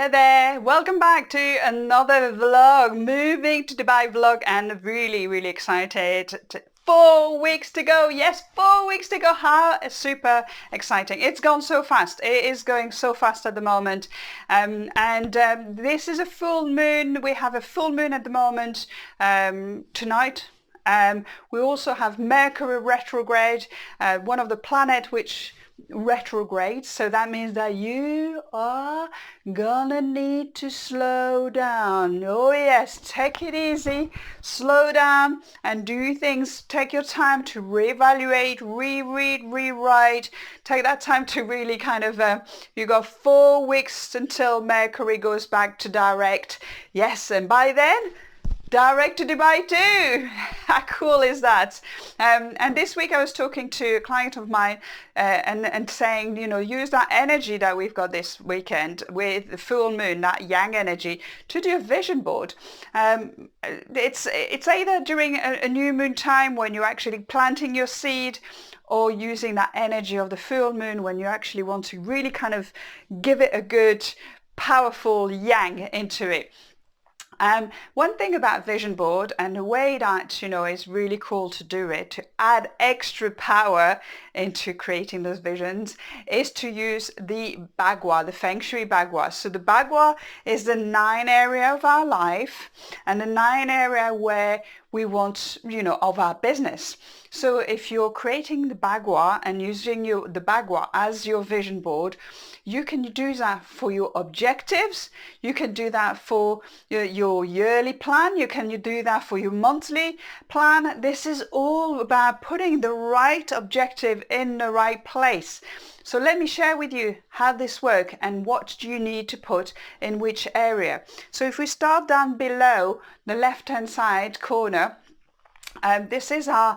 Hello there, welcome back to another vlog, moving to Dubai vlog, and really excited. 4 weeks to go. Yes, 4 weeks to go. How super exciting. It's gone so fast. It is going so fast at the moment. This is a full moon. We have a full moon at the moment tonight. We also have Mercury retrograde, one of the planets which retrograde, so that means that you are gonna need to slow down. Oh yes, take it easy, slow down and do things. Take your time to reevaluate, reread, rewrite. Take that time to really kind of you got 4 weeks until Mercury goes back to direct. Yes, and by then direct to Dubai too. How cool is that? And this week I was talking to a client of mine and saying, you know, use that energy that we've got this weekend with the full moon, that yang energy, to do a vision board. It's either during a new moon time when you're actually planting your seed, or using that energy of the full moon when you actually want to really kind of give it a good, powerful yang into it. One thing about vision board, and the way that, you know, is really cool to do it, to add extra power into creating those visions, is to use the Bagua, the Feng Shui Bagua. So the Bagua is the 9 area of our life and the 9 area where we want, you know, of our business. So if you're creating the Bagua and using the Bagua as your vision board, you can do that for your objectives. You can do that for your yearly plan. You can do that for your monthly plan. This is all about putting the right objective in the right place. So let me share with you how this works and what do you need to put in which area. So if we start down below the left-hand side corner, this is our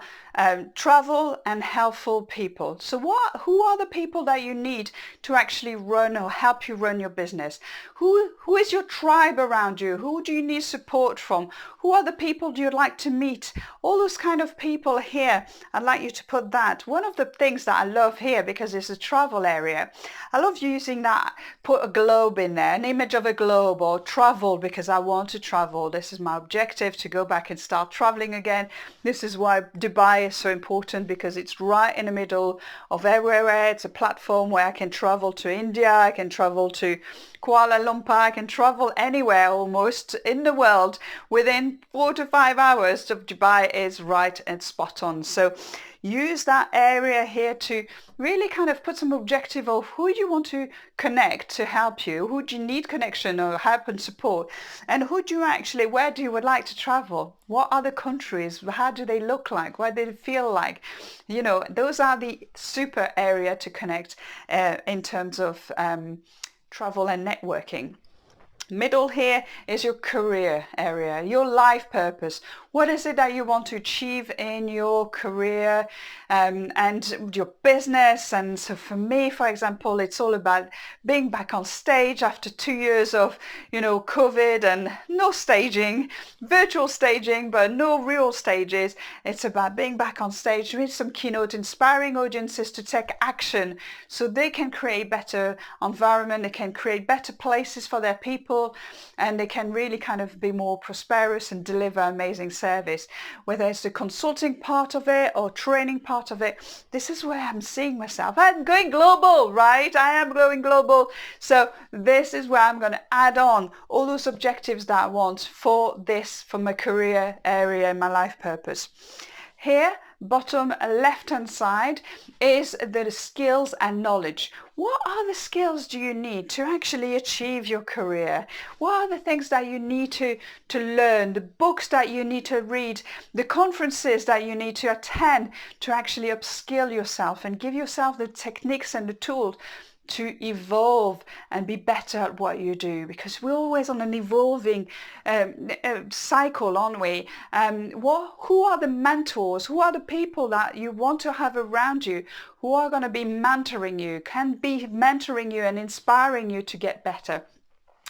travel and helpful people. So who are the people that you need to actually run or help you run your business? Who is your tribe around you? Who do you need support from? Who are the people you'd like to meet? All those kind of people here, I'd like you to put that. One of the things that I love here, because it's a travel area, I love using that, put a globe in there, an image of a globe, or travel because I want to travel. This is my objective, to go back and start traveling again. This is why Dubai is so important, because it's right in the middle of everywhere. It's a platform where I can travel to India, I can travel to Kuala Lumpur, I can travel anywhere almost in the world within 4 to 5 hours. Of Dubai is right and spot on. So use that area here to really kind of put some objective of who you want to connect to help you, who do you need connection or help and support, and who do you actually, where do you would like to travel? What are the countries? How do they look like? What do they feel like? You know, those are the super area to connect in terms of travel and networking. Middle here is your career area, your life purpose. What is it that you want to achieve in your career and your business? And so for me, for example, it's all about being back on stage after 2 years of, you know, COVID and no staging, virtual staging, but no real stages. It's about being back on stage with some keynote, inspiring audiences to take action so they can create better environment, they can create better places for their people, and they can really kind of be more prosperous and deliver amazing service. Whether it's the consulting part of it or training part of it, this is where I'm seeing myself. I'm going global, right? I am going global. So this is where I'm going to add on all those objectives that I want for this, for my career area and my life purpose. Here, bottom left-hand side, is the skills and knowledge. What are the skills do you need to actually achieve your career? What are the things that you need to learn, the books that you need to read, the conferences that you need to attend to actually upskill yourself and give yourself the techniques and the tools to evolve and be better at what you do, because we're always on an evolving cycle, aren't we? Who are the mentors? Who are the people that you want to have around you who are going to be mentoring you, can be mentoring you and inspiring you to get better?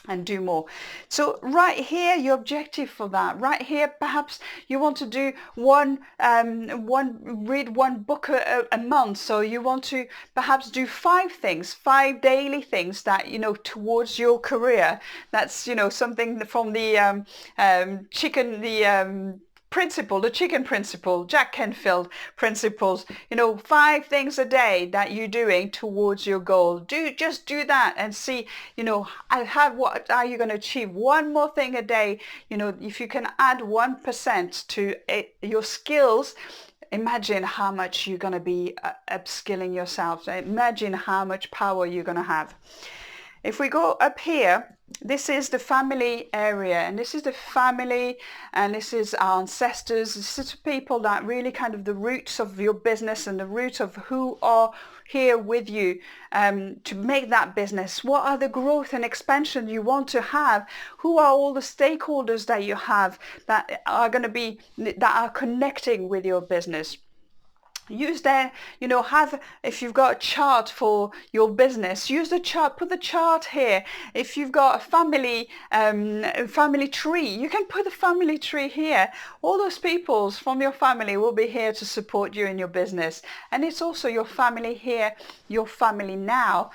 and do more. So right here, your objective for that, right here, perhaps you want to do read one book a month. So you want to perhaps do 5 things, 5 daily things that, towards your career. That's, something from the chicken principle, Jack Canfield principles, 5 things a day that you're doing towards your goal. Just do that and see, what are you going to achieve? One more thing a day, if you can add 1% to your skills, imagine how much you're going to be upskilling yourself. Imagine how much power you're going to have. If we go up here, this is the family area, and this is the family, and this is our ancestors. This is people that really kind of the roots of your business and the roots of who are here with you to make that business. What are the growth and expansion you want to have? Who are all the stakeholders that you have that are going to be, that are connecting with your business? Use their, if you've got a chart for your business, use the chart, put the chart here. If you've got a family tree, you can put the family tree here. All those people from your family will be here to support you in your business. And it's also your family here, your family now.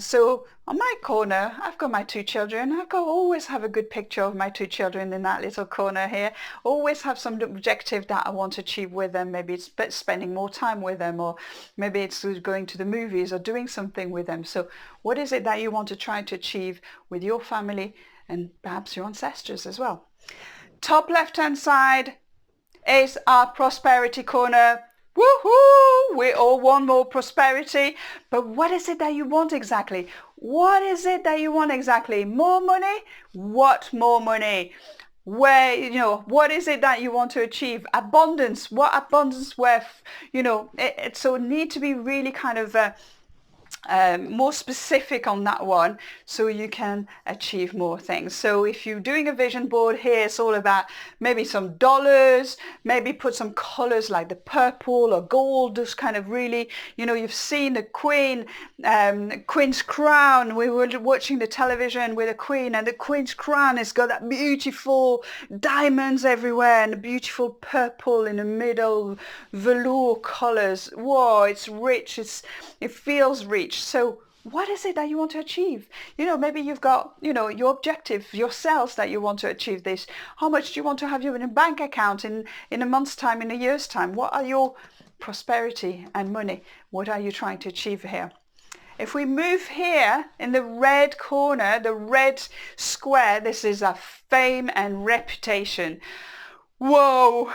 So on my corner, I've got my 2 children. Always have a good picture of my 2 children in that little corner here. Always have some objective that I want to achieve with them. Maybe it's spending more time with them, or maybe it's going to the movies or doing something with them. So what is it that you want to try to achieve with your family and perhaps your ancestors as well? Top left-hand side is our prosperity corner. Woohoo! We all want more prosperity, but what is it that you want exactly? What is it that you want exactly? More money? What more money? Where, what is it that you want to achieve? Abundance. What abundance? Where, so need to be really kind of more specific on that one so you can achieve more things. So if you're doing a vision board here, it's all about maybe some dollars, maybe put some colors like the purple or gold, just kind of really, you've seen the Queen's crown. We were watching the television with the Queen, and the Queen's crown has got that beautiful diamonds everywhere and the beautiful purple in the middle, velour colors. Whoa, it's rich. It feels rich. So what is it that you want to achieve? Maybe you've got, your objective, your sales that you want to achieve this. How much do you want to have in a bank account in a month's time, in a year's time? What are your prosperity and money? What are you trying to achieve here? If we move here in the red corner, the red square, this is our fame and reputation. Whoa,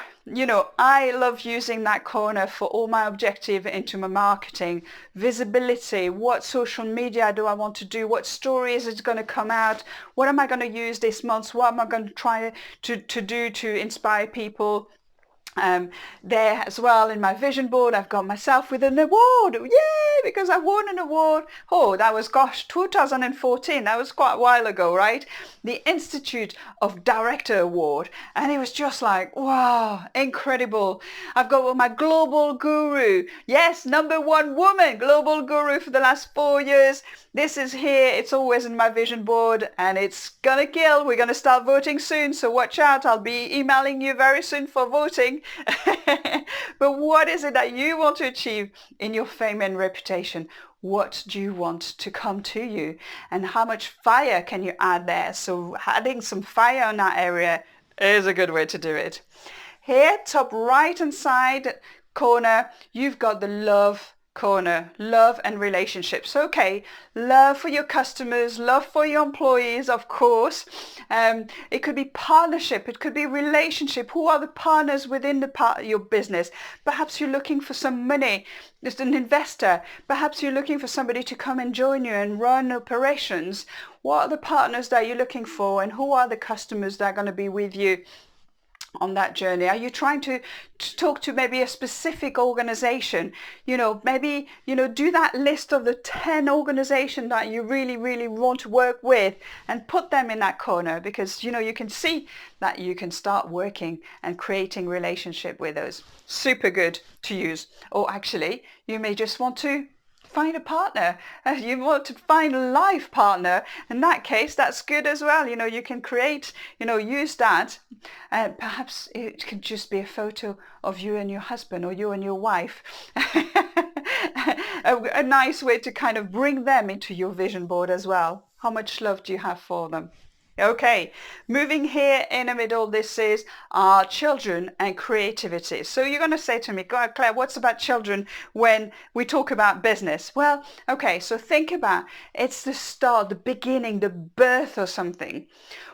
I love using that corner for all my objective into my marketing, visibility, what social media do I want to do, what stories is going to come out, what am I going to use this month, what am I going to try to do to inspire people. There as well in my vision board, I've got myself with an award. Yay, because I won an award. Oh, that was, 2014. That was quite a while ago, right? The Institute of Director Award. And it was just like, wow, incredible. I've got my global guru. Yes, #1 woman, global guru for the last 4 years. This is here. It's always in my vision board, and it's gonna kill. We're gonna start voting soon, so watch out. I'll be emailing you very soon for voting. But what is it that you want to achieve in your fame and reputation? What do you want to come to you? And how much fire can you add there? So adding some fire on that area is a good way to do it. Here, top right hand side corner, you've got the love corner, love and relationships. Okay, love for your customers, love for your employees, of course. It could be partnership, it could be relationship. Who are the partners within your business? Perhaps you're looking for some money, just an investor. Perhaps you're looking for somebody to come and join you and run operations. What are the partners that you're looking for, and who are the customers that are going to be with you on that journey? Are you trying to talk to maybe a specific organization? Maybe, do that list of the 10 organizations that you really, really want to work with and put them in that corner, because, you can see that you can start working and creating relationship with those. Super good to use. Or actually, you may just want to find a partner. You want to find a life partner. In that case, that's good as well. You can create, use that. Perhaps it can just be a photo of you and your husband or you and your wife. A nice way to kind of bring them into your vision board as well. How much love do you have for them? Okay, moving here in the middle, this is our children and creativity. So you're going to say to me, God, Claire, what's about children when we talk about business? Well, okay, so think about it's the start, the beginning, the birth or something.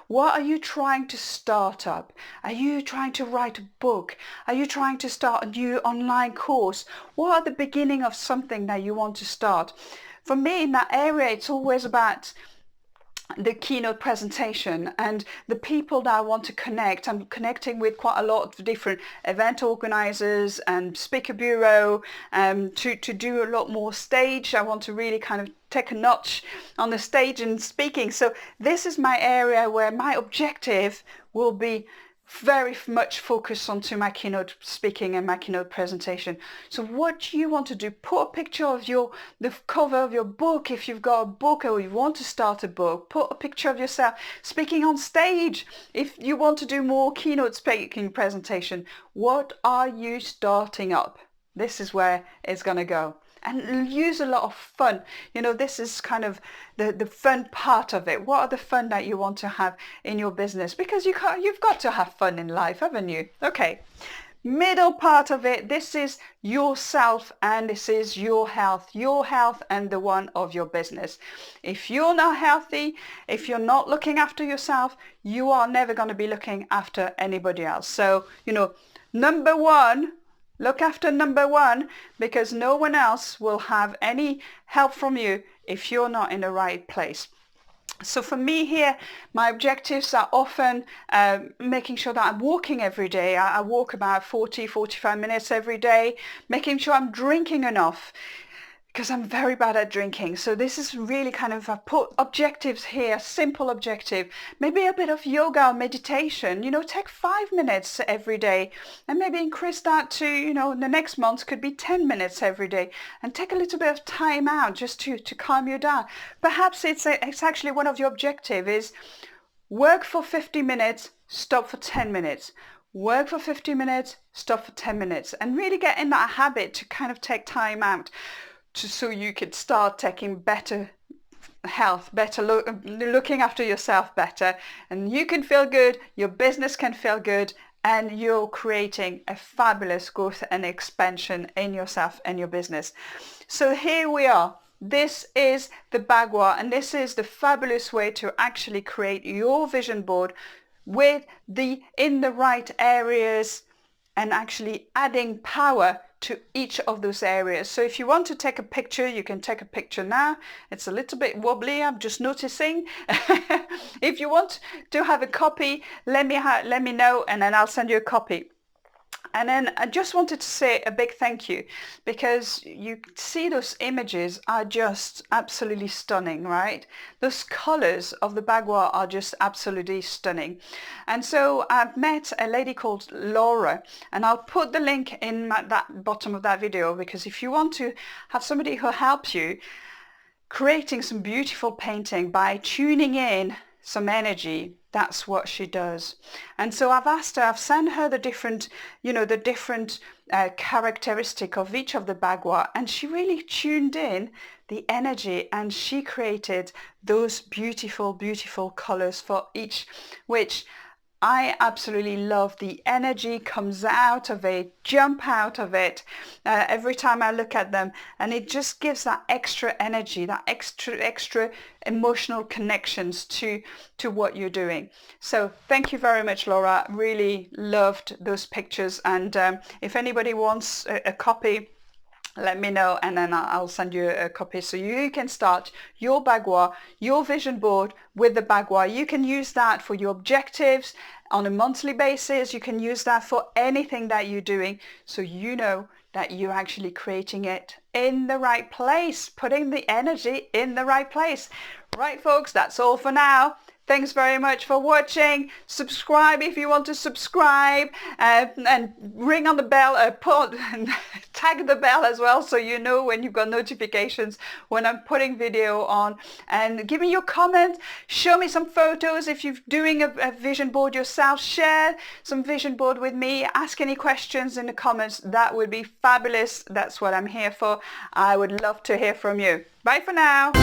What are you trying to start up? Are you trying to write a book? Are you trying to start a new online course? What are the beginning of something that you want to start? For me, in that area, it's always about the keynote presentation and the people that I want to connect. I'm connecting with quite a lot of different event organizers and speaker bureau to do a lot more stage. I want to really kind of take a notch on the stage and speaking. So this is my area where my objective will be very much focused onto my keynote speaking and my keynote presentation. So what do you want to do? Put a picture of the cover of your book if you've got a book or you want to start a book. Put a picture of yourself speaking on stage if you want to do more keynote speaking presentation. What are you starting up? This is where it's going to go. And use a lot of fun. This is kind of the fun part of it. What are the fun that you want to have in your business? Because you've got to have fun in life, haven't you? Okay. Middle part of it, this is yourself and this is your health and the one of your business. If you're not healthy, if you're not looking after yourself, you are never going to be looking after anybody else. So, number one, look after number one, because no one else will have any help from you if you're not in the right place. So for me here, my objectives are often making sure that I'm walking every day. I walk about 45 minutes every day, making sure I'm drinking enough, because I'm very bad at drinking. So this is really kind of, I put objectives here, simple objective, maybe a bit of yoga or meditation, take 5 minutes every day and maybe increase that to, the next month could be 10 minutes every day and take a little bit of time out just to calm you down. Perhaps it's actually one of your objectives is work for 50 minutes, stop for 10 minutes. Work for 50 minutes, stop for 10 minutes and really get in that habit to kind of take time out so you could start taking better health, looking after yourself better, and you can feel good, your business can feel good, and you're creating a fabulous growth and expansion in yourself and your business. So here we are. This is the Bagua, and this is the fabulous way to actually create your vision board with in the right areas and actually adding power to each of those areas. So if you want to take a picture, you can take a picture now. It's a little bit wobbly, I'm just noticing. If you want to have a copy, let me know and then I'll send you a copy. And then I just wanted to say a big thank you, because you see those images are just absolutely stunning, right? Those colors of the Bagua are just absolutely stunning. And so I've met a lady called Laura, and I'll put the link in that bottom of that video, because if you want to have somebody who helps you creating some beautiful painting by tuning in some energy, that's what she does. And so I've sent her the different characteristic of each of the Bagua, and she really tuned in the energy and she created those beautiful, beautiful colors for each, which I absolutely love. The energy comes out of it, jump out of it every time I look at them, and it just gives that extra energy, that extra emotional connections to what you're doing. So thank you very much, Laura. Really loved those pictures, and if anybody wants a copy, let me know and then I'll send you a copy so you can start your Bagua, your vision board with the Bagua. You can use that for your objectives on a monthly basis. You can use that for anything that you're doing, so you know that you're actually creating it in the right place, putting the energy in the right place. Right, folks, that's all for now. Thanks very much for watching. Subscribe if you want to subscribe, and ring on the bell, tag the bell as well, so you know when you've got notifications when I'm putting video on. And give me your comments. Show me some photos if you're doing a vision board yourself. Share some vision board with me. Ask any questions in the comments. That would be fabulous. That's what I'm here for. I would love to hear from you. Bye for now.